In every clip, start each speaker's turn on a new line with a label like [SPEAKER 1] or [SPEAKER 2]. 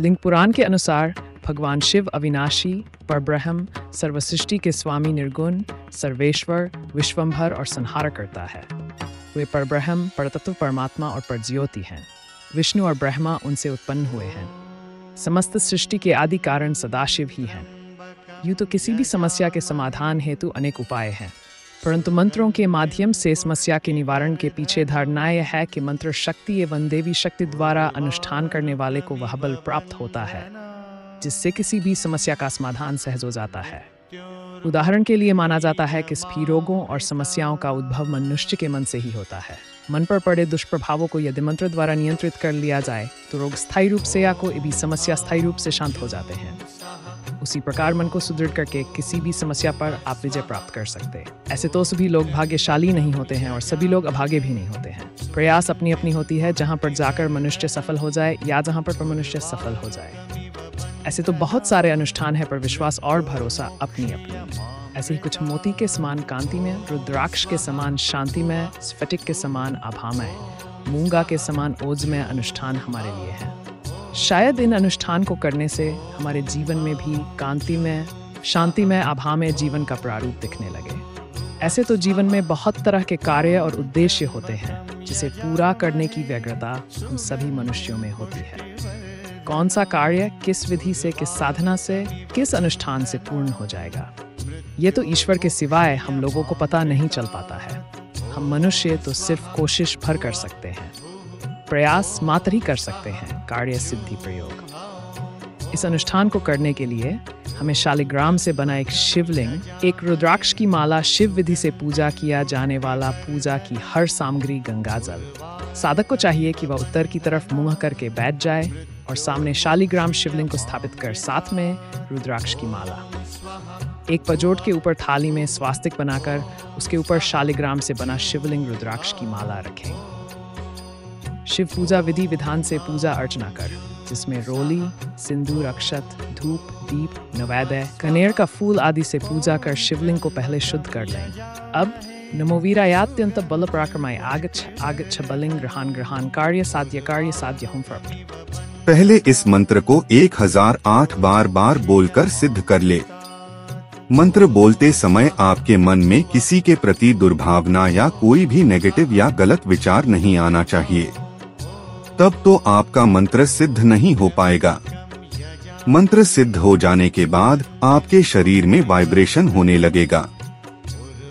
[SPEAKER 1] लिंग पुराण के अनुसार भगवान शिव अविनाशी, परब्रह्म, सर्वसृष्टि के स्वामी, निर्गुण, सर्वेश्वर, विश्वंभर और संहार करता है। वे परब्रह्म, परतत्व परमात्मा और परज्योति हैं। विष्णु और ब्रह्मा उनसे उत्पन्न हुए हैं। समस्त सृष्टि के आदि कारण सदाशिव ही हैं। यूँ तो किसी भी समस्या के समाधान हेतु अनेक उपाय हैं, परंतु मंत्रों के माध्यम से समस्या के निवारण के पीछे धारणा यह है कि मंत्र शक्ति एवं देवी शक्ति द्वारा अनुष्ठान करने वाले को वह बल प्राप्त होता है जिससे किसी भी समस्या का समाधान सहज हो जाता है। उदाहरण के लिए माना जाता है कि सभी रोगों और समस्याओं का उद्भव मनुष्य के मन से ही होता है। मन पर पड़े दुष्प्रभावों को यदि मंत्र द्वारा नियंत्रित कर लिया जाए तो रोग स्थायी रूप से या कोई भी समस्या स्थायी रूप से शांत हो जाते हैं। उसी प्रकार मन को सुदृढ़ करके किसी भी समस्या पर आप विजय प्राप्त कर सकते हैं। ऐसे तो सभी लोग भाग्यशाली नहीं होते हैं और सभी लोग अभागे भी नहीं होते हैं। प्रयास अपनी अपनी होती है, जहाँ पर जाकर मनुष्य सफल हो जाए या जहाँ पर मनुष्य सफल हो जाए। ऐसे तो बहुत सारे अनुष्ठान है, पर विश्वास और भरोसा अपनी अपनी। ऐसे ही कुछ मोती के समान कांति में, रुद्राक्ष के समान शांति में, स्फटिक के समान आभामय, मूंगा के समान ओजमय अनुष्ठान हमारे लिए हैं। शायद इन अनुष्ठान को करने से हमारे जीवन में भी कांति में, शांति में, आभा में जीवन का प्रारूप दिखने लगे। ऐसे तो जीवन में बहुत तरह के कार्य और उद्देश्य होते हैं जिसे पूरा करने की व्यग्रता हम सभी मनुष्यों में होती है। कौन सा कार्य किस विधि से, किस साधना से, किस अनुष्ठान से पूर्ण हो जाएगा, ये तो ईश्वर के सिवाय हम लोगों को पता नहीं चल पाता है। हम मनुष्य तो सिर्फ कोशिश भर कर सकते हैं, प्रयास मात्र ही कर सकते हैं, कार्य सिद्धि प्रयोग। इस अनुष्ठान को करने के लिए हमें शालिग्राम से बना एक शिवलिंग, एक रुद्राक्ष की माला, शिव विधि से पूजा किया जाने वाला पूजा की हर सामग्री, गंगाजल। साधक को चाहिए कि वह उत्तर की तरफ मुंह करके बैठ जाए और सामने शालिग्राम शिवलिंग को स्थापित कर साथ में रुद्राक्ष की माला। एक पजोट के ऊपर थाली में स्वास्तिक बनाकर उसके ऊपर शालिग्राम से बना शिवलिंग, रुद्राक्ष की माला रखें। शिव पूजा विधि विधान से पूजा अर्चना कर, जिसमें रोली, सिंदूर, अक्षत, धूप, दीप, नैवेद्य, कनेर का फूल आदि से पूजा कर शिवलिंग को पहले शुद्ध कर लें। अब नमो वीरायात्यंत बल पराक्रमाय आगच्छ आगच्छ बलिंग ग्रहान ग्रहान कार्य साध्य हुम फट।
[SPEAKER 2] पहले इस मंत्र को 1008 बार बोलकर सिद्ध कर ले। मंत्र बोलते समय आपके मन में किसी के प्रति दुर्भावना या कोई भी नेगेटिव या गलत विचार नहीं आना चाहिए, तब तो आपका मंत्र सिद्ध नहीं हो पाएगा। मंत्र सिद्ध हो जाने के बाद आपके शरीर में वाइब्रेशन होने लगेगा,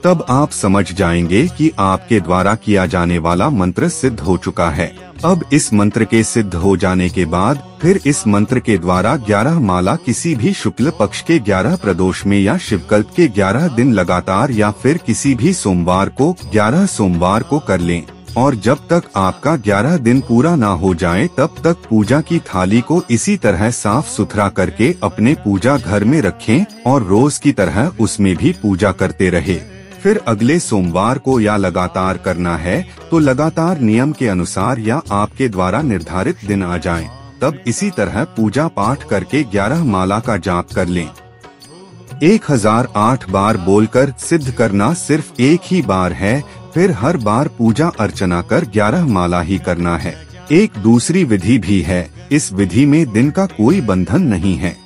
[SPEAKER 2] तब आप समझ जाएंगे कि आपके द्वारा किया जाने वाला मंत्र सिद्ध हो चुका है। अब इस मंत्र के सिद्ध हो जाने के बाद फिर इस मंत्र के द्वारा 11 माला किसी भी शुक्ल पक्ष के 11 प्रदोष में या शिवकल्प के 11 दिन लगातार या फिर किसी भी सोमवार को 11 सोमवार को कर लें, और जब तक आपका 11 दिन पूरा ना हो जाए तब तक पूजा की थाली को इसी तरह साफ सुथरा करके अपने पूजा घर में रखें और रोज की तरह उसमें भी पूजा करते रहे। फिर अगले सोमवार को या लगातार करना है तो लगातार नियम के अनुसार या आपके द्वारा निर्धारित दिन आ जाएं, तब इसी तरह पूजा पाठ करके 11 माला का जाप कर लें। 1008 बार बोलकर सिद्ध करना सिर्फ एक ही बार है, फिर हर बार पूजा अर्चना कर 11 माला ही करना है। एक दूसरी विधि भी है, इस विधि में दिन का कोई बंधन नहीं है।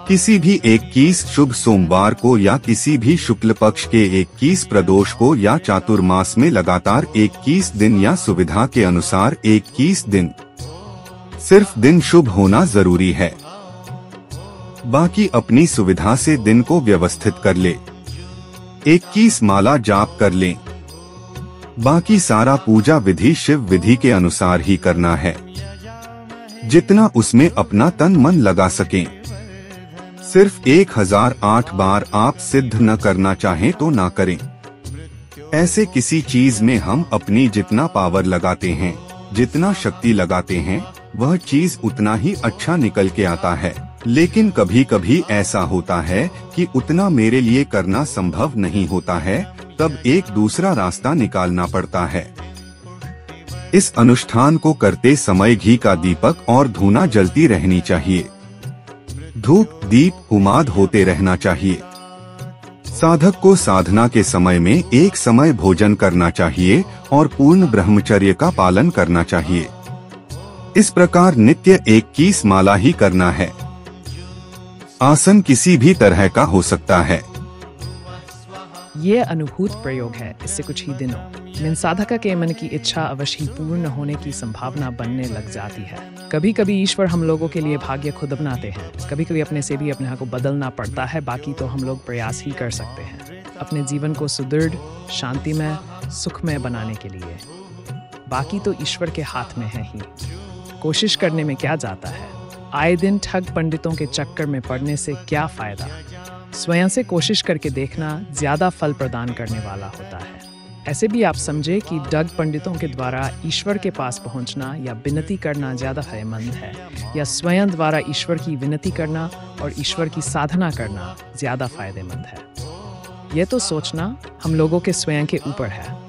[SPEAKER 2] किसी भी 21 शुभ सोमवार को या किसी भी शुक्ल पक्ष के 21 प्रदोष को या चातुर्मास में लगातार 21 दिन या सुविधा के अनुसार 21 दिन, सिर्फ दिन शुभ होना जरूरी है। बाकी अपनी सुविधा से दिन को व्यवस्थित कर ले। 21 माला जाप कर लें। बाकी सारा पूजा विधि शिव विधि के अनुसार ही करना है, जितना उसमें अपना तन मन लगा सकें। सिर्फ 1008 बार आप सिद्ध न करना चाहें तो ना करें। ऐसे किसी चीज में हम अपनी जितना पावर लगाते हैं, जितना शक्ति लगाते हैं, वह चीज उतना ही अच्छा निकल के आता है। लेकिन कभी कभी ऐसा होता है कि उतना मेरे लिए करना संभव नहीं होता है, तब एक दूसरा रास्ता निकालना पड़ता है। इस अनुष्ठान को करते समय घी का दीपक और धूना जलती रहनी चाहिए। धूप दीप हुमाद होते रहना चाहिए। साधक को साधना के समय में एक समय भोजन करना चाहिए और पूर्ण ब्रह्मचर्य का पालन करना चाहिए। इस प्रकार नित्य 21 माला ही करना है। आसन किसी भी तरह का हो सकता है।
[SPEAKER 1] ये अनुभूत प्रयोग है। इससे कुछ ही दिनों में साधका के मन की इच्छा अवश्य ही पूर्ण होने की संभावना बनने लग जाती है। कभी कभी ईश्वर हम लोगों के लिए भाग्य खुद अपनाते हैं। कभी कभी अपने से भी अपने आप को बदलना पड़ता है। बाकी तो हम लोग प्रयास ही कर सकते हैं अपने जीवन को सुदृढ़, शांतिमय, सुखमय बनाने के लिए। बाकी तो ईश्वर के हाथ में है ही। कोशिश करने में क्या जाता है। आए दिन ठग पंडितों के चक्कर में पड़ने से क्या फायदा। स्वयं से कोशिश करके देखना ज्यादा फल प्रदान करने वाला होता है। ऐसे भी आप समझे कि ठग पंडितों के द्वारा ईश्वर के पास पहुंचना या विनती करना ज्यादा फायदेमंद है, या स्वयं द्वारा ईश्वर की विनती करना और ईश्वर की साधना करना ज्यादा फायदेमंद है। यह तो सोचना हम लोगों के स्वयं के ऊपर है।